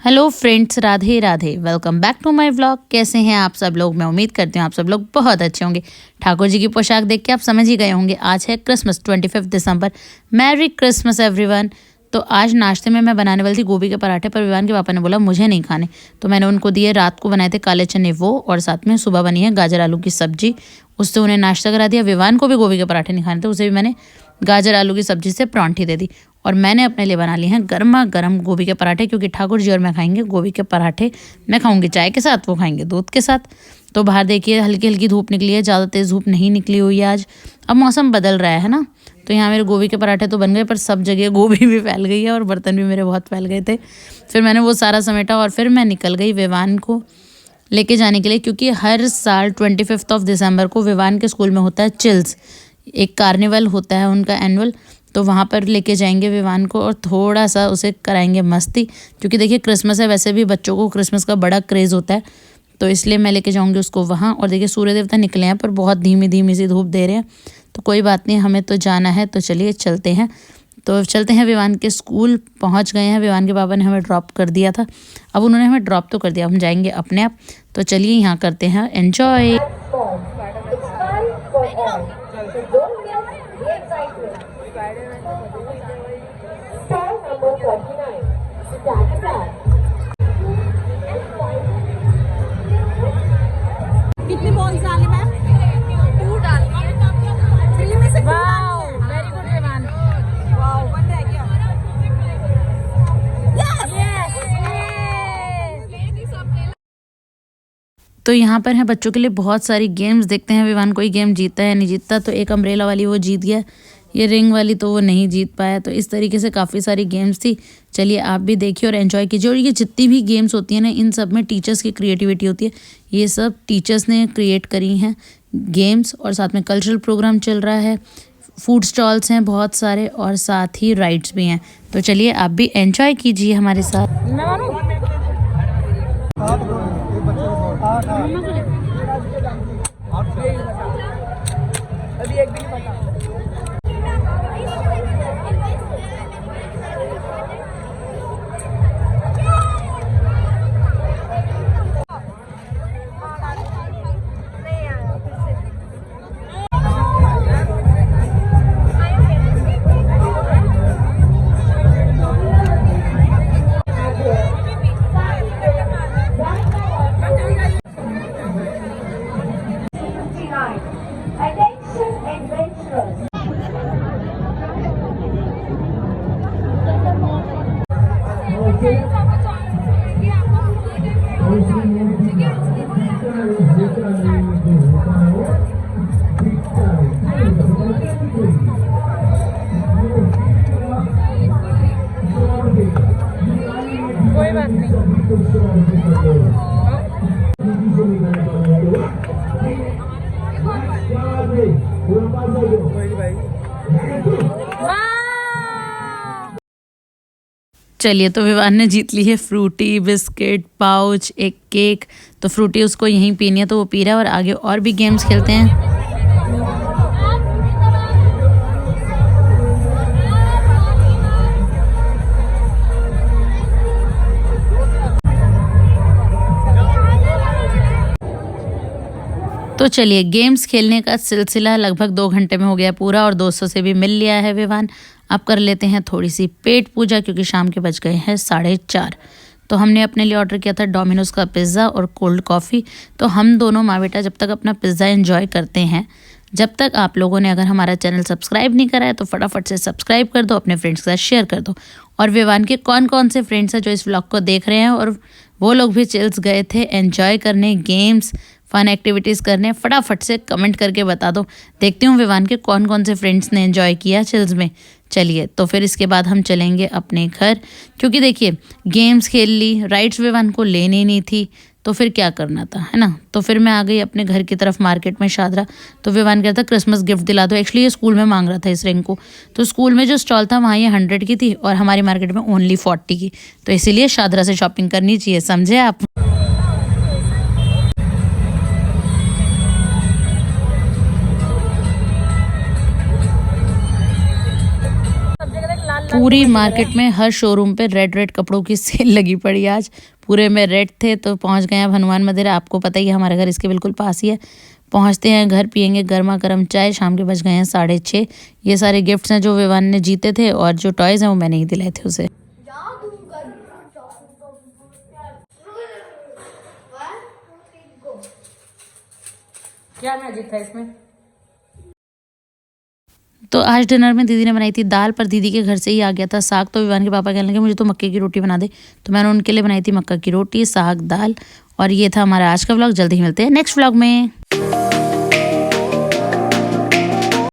Hello friends, Radhe Radhe. Welcome back to my vlog. कैसे हैं आप सब लोग? मैं उम्मीद करती हूँ आप सब लोग बहुत अच्छे होंगे। ठाकुर जी की पोशाक देख के आप समझ ही गए होंगे आज है क्रिसमस, 25 दिसंबर। Merry Christmas everyone. तो आज नाश्ते में मैं बनाने वाली थी गोभी के पराठे, पर विवान के पापा ने बोला मुझे नहीं खाने, तो मैंने उनको दिए। रात को बनाए थे काले चने वो, और साथ में सुबह बनी है गाजर आलू की सब्जी, उससे उन्हें नाश्ता करा दिया। विवान को भी गोभी के पराठे नहीं खाने थे, उसे भी मैंने गाजर आलू की सब्जी से परांठी दे दी। और मैंने अपने लिए बना लिए हैं गर्मा गर्म गोभी के पराठे, क्योंकि ठाकुर जी और मैं खाएंगे गोभी के पराठे। मैं खाऊंगी चाय के साथ, वो खाएंगे दूध के साथ। तो बाहर देखिए हल्की हल्की धूप निकली है, ज़्यादा तेज़ धूप नहीं निकली हुई है आज। अब मौसम बदल रहा है ना, तो यहाँ मेरे गोभी के पराठे तो बन गए, पर सब जगह गोभी भी फैल गई है और बर्तन भी मेरे बहुत फैल गए थे। फिर मैंने वो सारा समेटा और फिर मैं निकल गई विवान को लेके जाने के लिए, क्योंकि हर साल 25 दिसंबर को विवान के स्कूल में होता है चिल्स, एक कार्निवल होता है उनका एनुअल। तो वहाँ पर लेके जाएंगे विवान को और थोड़ा सा उसे कराएंगे मस्ती, क्योंकि देखिए क्रिसमस है, वैसे भी बच्चों को क्रिसमस का बड़ा क्रेज़ होता है, तो इसलिए मैं लेके जाऊँगी उसको वहाँ। और देखिए सूर्य देवता निकले हैं, पर बहुत धीमी धीमी सी धूप दे रहे हैं, तो कोई बात नहीं, हमें तो जाना है, तो चलिए चलते हैं। तो चलते हैं, विवान के स्कूल पहुँच गए हैं। विवान के पापा ने हमें ड्रॉप कर दिया था, अब उन्होंने हमें ड्रॉप तो कर दिया, हम जाएंगे अपने आप। तो चलिए यहाँ करते हैं एन्जॉय। कितनी बॉल्स डाली मैम? 2 डाली है। 3 में से 2 डाली है। Very good Vivaan. वाओ, 1 रह गया। तो यहाँ पर है बच्चों के लिए बहुत सारी गेम्स। देखते हैं विवान कोई गेम जीतता है या नहीं जीतता। तो एक अम्ब्रेला वाली वो जीत गया, ये रिंग वाली तो वो नहीं जीत पाया। तो इस तरीके से काफ़ी सारी गेम्स थी। चलिए आप भी देखिए और एंजॉय कीजिए। और ये जितनी भी गेम्स होती हैं ना, इन सब में टीचर्स की क्रिएटिविटी होती है। ये सब टीचर्स ने क्रिएट करी हैं गेम्स, और साथ में कल्चरल प्रोग्राम चल रहा है, फूड स्टॉल्स हैं बहुत सारे, और साथ ही राइड्स भी हैं। तो चलिए आप भी एंजॉय कीजिए हमारे साथ। अभी एक भी नहीं पता। कोई बात नहीं। चलिए, तो विवान ने जीत ली है फ्रूटी, बिस्किट, पाउच, एक केक। तो फ्रूटी उसको यहीं पीनी है तो वो पी रहा है, और आगे और भी गेम्स खेलते हैं। तो चलिए, गेम्स खेलने का सिलसिला लगभग 2 घंटे में हो गया पूरा, और दोस्तों से भी मिल लिया है विवान। अब कर लेते हैं थोड़ी सी पेट पूजा, क्योंकि शाम के बज गए हैं 4:30। तो हमने अपने लिए ऑर्डर किया था डोमिनोज का पिज़्ज़ा और कोल्ड कॉफ़ी। तो हम दोनों माँ बेटा जब तक अपना पिज़्ज़ा एंजॉय करते हैं, जब तक आप लोगों ने अगर हमारा चैनल सब्सक्राइब नहीं करा है तो फटाफट से सब्सक्राइब कर दो, अपने फ्रेंड्स के साथ शेयर कर दो। और विवान के कौन कौन से फ्रेंड्स हैं जो इस व्लॉग को देख रहे हैं और वो लोग भी चिल्स गए थे एंजॉय करने, गेम्स फन एक्टिविटीज़ करने, फटाफट से कमेंट करके बता दो। देखती हूँ विवान के कौन कौन से फ्रेंड्स ने एंजॉय किया चिल्स में। चलिए, तो फिर इसके बाद हम चलेंगे अपने घर, क्योंकि देखिए गेम्स खेल ली, राइड्स विवान को लेनी नहीं थी, तो फिर क्या करना था, है ना। तो फिर मैं आ गई अपने घर की तरफ मार्केट में शादरा। तो विवान कहता था क्रिसमस गिफ्ट दिला दो। एक्चुअली ये स्कूल में मांग रहा था इस रिंग को, तो स्कूल में जो स्टॉल था वहाँ ये 100 की थी और हमारी मार्केट में ओनली 40 की। तो इसीलिए शादरा से शॉपिंग करनी चाहिए, समझे आप। पूरी मार्केट में हर शोरूम पे रेड कपड़ों की सेल लगी पड़ी है आज। पूरे में रेड थे तो पहुंच गए हैं अब हनुमान मंदिर। आपको पता ही है हमारे घर इसके बिल्कुल पास ही है। पहुंचते हैं घर, पियेंगे गर्मा गर्म चाय। शाम के बज गए हैं 6:30। ये सारे गिफ्ट्स हैं जो विवान ने जीते थे और जो टॉयज़ हैं वो मैंने ही दिलाए थे उसे। क्या मैजिक था इसमें? तो आज डिनर में दीदी ने बनाई थी दाल, पर दीदी के घर से ही आ गया था साग। तो विवान के पापा कहने लगे मुझे तो मक्के की रोटी बना दे, तो मैंने उनके लिए बनाई थी मक्का की रोटी, साग, दाल। और ये था हमारा आज का व्लॉग। जल्दी ही मिलते हैं नेक्स्ट व्लॉग में।